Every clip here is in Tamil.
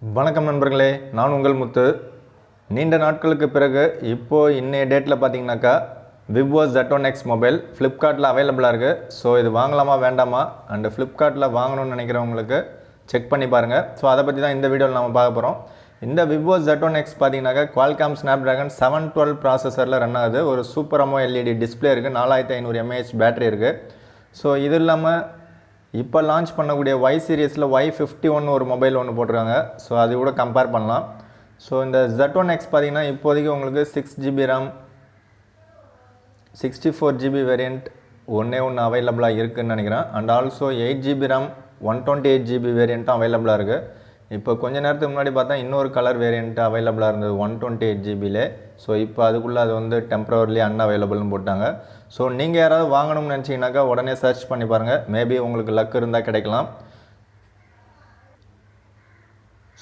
வணக்கம் நண்பர்களே, நான் உங்கள் முத்து. நீண்ட நாட்களுக்கு பிறகு இப்போது இன்னைய டேட்டில் பார்த்தீங்கன்னாக்கா விவோ Z1x மொபைல் ஃப்ளிப்கார்ட்டில் அவைலபிளாக இருக்குது. ஸோ இது வாங்கலாமா வேண்டாமா அண்டு ஃப்ளிப்கார்ட்டில் வாங்கணும்னு நினைக்கிறவங்களுக்கு செக் பண்ணி பாருங்கள். ஸோ அதை பற்றி தான் இந்த வீடியோவில் நம்ம பார்க்க போகிறோம். இந்த விவோ Z1x பார்த்தீங்கன்னாக்கா குவால்காம் ஸ்னாப்ட்ராகன் 712 ப்ராசஸரில் ரன் ஆகுது. ஒரு சூப்பர் AMOLED டிஸ்பிளே இருக்குது, 4500 mAh பேட்டரி இருக்குது. ஸோ இது இல்லாமல் இப்போ லான்ச் பண்ணக்கூடிய Y சீரீஸில் Y51 ஒரு மொபைல் ஒன்று போட்டிருக்காங்க. ஸோ அது கூட கம்பேர் பண்ணலாம். ஸோ இந்த Z1x பார்த்தீங்கன்னா இப்போதைக்கு உங்களுக்கு 6GB RAM 64GB வேரியண்ட் ஒன்று அவைலபிளாக இருக்குதுன்னு நினைக்கிறேன். And also 8GB RAM 128GB வேரியண்ட்டும் அவைலபிளாக இருக்குது. இப்போ கொஞ்ச நேரத்துக்கு முன்னாடி பார்த்தா இன்னொரு கலர் வேரியண்ட் அவைலபிளாக இருந்தது 128GBலே. ஸோ இப்போ அதுக்குள்ளே அது வந்து டெம்பரவரிலி அன்அவைலபிள்னு போட்டாங்க. ஸோ நீங்கள் யாராவது வாங்கணும்னு நினச்சிங்கனாக்கா உடனே சர்ச் பண்ணி பாருங்கள். மேபி உங்களுக்கு லக் இருந்தால் கிடைக்கலாம்.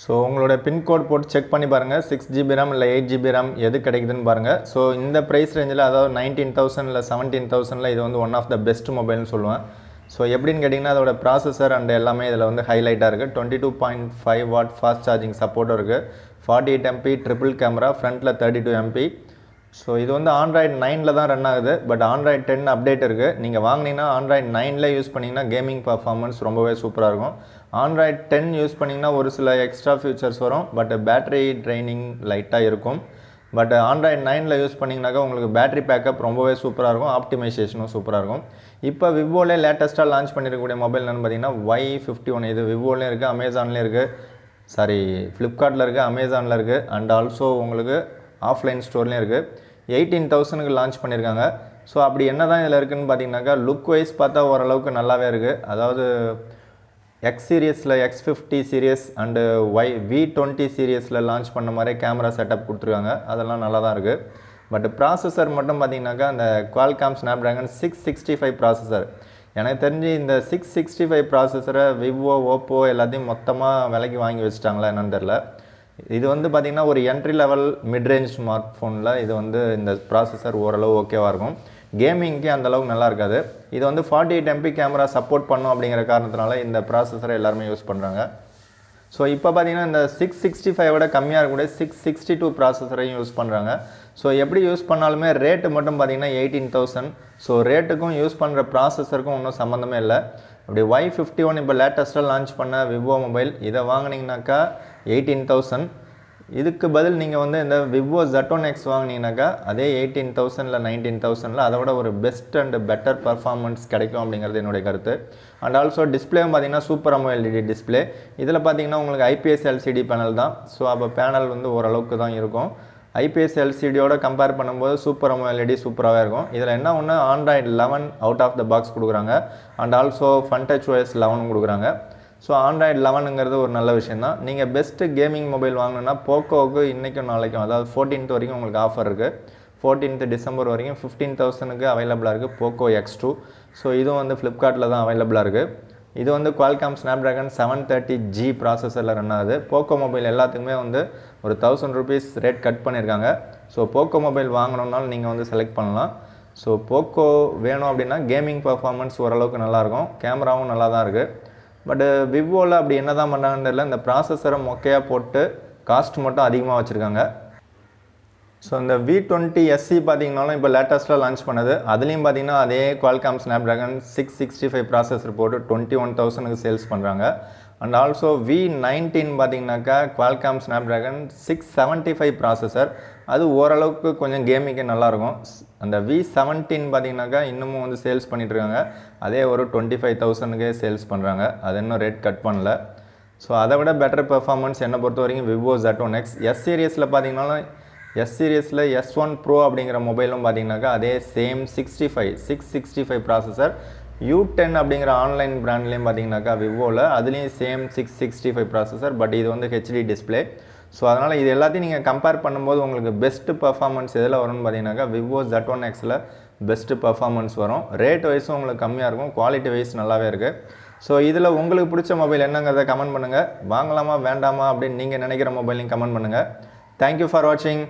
ஸோ உங்களோட பின்கோட் போட்டு செக் பண்ணி பாருங்கள். 6GB RAM இல்லை 8GB RAM எது கிடைக்குதுன்னு பாருங்கள். ஸோ இந்த ப்ரைஸ் ரேஞ்சில், அதாவது 19,000 இல்லை 17,000 இது வந்து ஒன் ஆஃப் த பெஸ்ட் மொபைல்னு சொல்லுவேன். ஸோ எப்படின்னு கேட்டிங்கன்னா அதோட ப்ராசஸர் அண்ட் எல்லாமே இதில் வந்து ஹைலைட்டாக இருக்குது. 22.5 வாட் ஃபாஸ்ட் சார்ஜிங் சப்போர்ட்டும் இருக்குது. 48 MP ட்ரிபிள் கேமரா, ஃப்ரண்ட்டில் 32 MP. ஸோ இது வந்து Android 9ல் தான் ரன் ஆகுது. பட் Android 10 அப்டேட் இருக்குது. நீங்கள் வாங்கினீங்கன்னா Android 9ல் யூஸ் பண்ணிங்கன்னா கேமிங் பர்ஃபார்மன்ஸ் ரொம்பவே சூப்பராக இருக்கும். Android 10 யூஸ் பண்ணிங்கன்னா ஒரு சில எக்ஸ்ட்ரா ஃபியூச்சர்ஸ் வரும். பட் பேட்டரி ட்ரைனிங் லைட்டாக இருக்கும். பட் Android 9ல் யூஸ் பண்ணிங்கனாக்கா உங்களுக்கு பேட்டரி பேக்கப் ரொம்பவே சூப்பராக இருக்கும். ஆப்டிமைசேஷனும் சூப்பராக இருக்கும். இப்போ விவோலே லேட்டஸ்ட்டாக லான்ச் பண்ணியிருக்கக்கூடிய மொபைல் என்னென்னு பார்த்தீங்கன்னா Y51. இது விவோலேயும் இருக்குது, அமேசான்லேயும் இருக்குது, சாரி ஃப்ளிப்கார்ட்டில் இருக்குது, அமேசானில் இருக்குது, அண்ட் ஆல்சோ உங்களுக்கு ஆஃப்லைன் ஸ்டோர்லேயும் இருக்குது. 18,000க்கு லான்ச் பண்ணியிருக்காங்க. ஸோ அப்படி என்ன தான் இதில் இருக்குதுன்னு பார்த்தீங்கன்னாக்கா லுக் வைஸ் பார்த்தா ஓரளவுக்கு நல்லாவே இருக்குது. அதாவது X சீரியஸில் X50 சீரியஸ் அண்டு V20 சீரியஸில் லான்ச் பண்ண மாதிரி கேமரா செட்டப் கொடுத்துருக்காங்க. அதெல்லாம் நல்லா தான் இருக்குது. பட் ப்ராசஸர் மட்டும் பார்த்தீங்கன்னாக்கா அந்த குவால்காம் ஸ்னாப்ட்ராகன் 665 ப்ராசஸர். எனக்கு தெரிஞ்சு இந்த 665 ப்ராசஸரை விவோ, ஓப்போ எல்லாத்தையும் மொத்தமாக விலைக்கு வாங்கி வச்சுட்டாங்களா என்னன்னு தெரில. இது வந்து பார்த்திங்கன்னா ஒரு என்ட்ரி லெவல் மிட்ரேஞ்ச் ஸ்மார்ட் ஃபோனில் இது வந்து இந்த ப்ராசஸர் ஓரளவு ஓகேவாக இருக்கும். கேமிங்க்கு அந்தளவுக்கு நல்லா இருக்காது. இது வந்து 48 MP கேமரா சப்போர்ட் பண்ணும் அப்படிங்கிற காரணத்தினால இந்த ப்ராசஸரை எல்லாருமே யூஸ் பண்ணுறாங்க. ஸோ இப்போ பார்த்தீங்கன்னா இந்த 665 விட கம்மியாக இருக்கக்கூடிய 662 ப்ராசஸரையும் யூஸ் பண்ணுறாங்க. ஸோ எப்படி யூஸ் பண்ணாலுமே ரேட்டு மட்டும் பார்த்தீங்கன்னா 18,000. ஸோ ரேட்டுக்கும் யூஸ் பண்ணுற ப்ராசஸருக்கும் ஒன்றும் சம்மந்தமே இல்லை. அப்படி Y51 இப்போ லேட்டஸ்ட்டாக லான்ச் பண்ண விவோ மொபைல், இதை வாங்கினீங்கனாக்கா 18,000. இதுக்கு பதில் நீங்கள் வந்து இந்த விவோ Z1x வாங்கினீங்கனாக்கா அதே 18,000 இல்லை 19,000 அதை விட ஒரு பெஸ்ட் அண்ட் பெட்டர் பர்ஃபார்மன்ஸ் கிடைக்கும் அப்படிங்கிறது என்னுடைய கருத்து. அண்ட் ஆல்சோ டிஸ்பிளேவும் பார்த்தீங்கன்னா சூப்பர் AMOLED டிஸ்பிளே. இதில் பார்த்தீங்கன்னா உங்களுக்கு IPS LCD பேனல் தான். ஸோ அப்போ பேனல் வந்து ஓரளவுக்கு தான் இருக்கும். IPS LCDயோட கம்பேர் பண்ணும்போது சூப்பர் AMOLED சூப்பராகவே இருக்கும். இதில் என்ன ஒன்று, Android 11 out of the box கொடுக்குறாங்க. அண்ட் ஆல்சோ FunTouchOS 11 கொடுக்குறாங்க. ஸோ Android 11ங்கிறது ஒரு நல்ல விஷயம் தான். நீங்கள் பெஸ்ட்டு கேமிங் மொபைல் வாங்கணுன்னா போக்கோவுக்கு இன்றைக்கும் நாளைக்கும், அதாவது 14th வரைக்கும் உங்களுக்கு ஆஃபர் இருக்குது. 14th டிசம்பர் வரைக்கும் 15,000க்கு அவைலபிளாக இருக்குது போக்கோ X2. ஸோ இதுவும் வந்து ஃப்ளிப்கார்ட்டில் தான் அவைலபிளாக இருக்குது. இது வந்து குவால்காம் ஸ்னாப்ட்ராகன் 730G ப்ராசஸரில் ரன் ஆகுது. போக்கோ மொபைல் எல்லாத்துக்குமே வந்து ஒரு 1000 ரூபீஸ் ரேட் கட் பண்ணியிருக்காங்க. ஸோ போக்கோ மொபைல் வாங்கணுன்னாலும் நீங்கள் வந்து செலக்ட் பண்ணலாம். ஸோ போக்கோ வேணும் அப்படின்னா கேமிங் பர்ஃபார்மன்ஸ் ஓரளவுக்கு நல்லாயிருக்கும், கேமராவும் நல்லா தான் இருக்குது. பட் விவோவில் அப்படி என்ன தான் பண்ணுறாங்கன்னு தெரியல. இந்த ப்ராசஸரை மொக்கையாக போட்டு காஸ்ட் மட்டும் அதிகமாக வச்சுருக்காங்க. ஸோ இந்த V20 SE பார்த்தீங்கன்னாலும் இப்போ லேட்டஸ்ட்டாக லான்ச் பண்ணது. அதுலேயும் பார்த்தீங்கன்னா அதே குவால்காம் ஸ்னாப்ட்ராகன் 665 ப்ராசஸர் போட்டு 21,000க்கு சேல்ஸ் பண்ணுறாங்க. அண்ட் ஆல்சோ V19 பார்த்தீங்கன்னாக்கா குவால்காம் ஸ்னாப்ட்ராகன் 675 ப்ராசஸர். அது ஓரளவுக்கு கொஞ்சம் கேமிங்கு நல்லாயிருக்கும். அந்த V17 பார்த்தீங்கன்னாக்கா இன்னமும் வந்து சேல்ஸ் பண்ணிகிட்ருக்காங்க. அதே ஒரு 25,000க்கே சேல்ஸ் பண்ணுறாங்க. அது இன்னும் ரேட் கட் பண்ணல. ஸோ அதை விட பெட்டர் பெர்ஃபார்மன்ஸ் என்னை பொறுத்த வரைக்கும் Vivo Z1x. S சீரியஸில் பார்த்தீங்கன்னாலும் S சீரியஸில் S1 Pro அப்படிங்கிற மொபைலும் பார்த்தீங்கன்னாக்கா அதே சேம் 665 ப்ராசஸர். U10 அப்படிங்கிற ஆன்லைன் பிராண்ட்லேயும் பார்த்தீங்கன்னாக்கா விவோவில் அதுலேயும் சேம் 665 ப்ராசஸர். பட் இது வந்து HD டிஸ்பிளே. ஸோ அதனால் இது எல்லாத்தையும் நீங்கள் கம்பேர் பண்ணும்போது உங்களுக்கு பெஸ்ட்டு பர்ஃபார்மன்ஸ் எதில் வரும்னு பார்த்தீங்கன்னாக்கா விவோ Z1xல் பெஸ்ட்டு பர்ஃபார்மன்ஸ் வரும். ரேட் வைஸும் உங்களுக்கு கம்மியாக இருக்கும், குவாலிட்டி வைஸ் நல்லாவே இருக்குது. ஸோ இதில் உங்களுக்கு பிடிச்ச மொபைல் என்னங்கிறத கமெண்ட் பண்ணுங்கள். வாங்கலாமா வேண்டாமா அப்படின்னு நீங்கள் நினைக்கிற மொபைலையும் கமெண்ட் பண்ணுங்கள். தேங்க்யூ ஃபார் வாட்சிங்.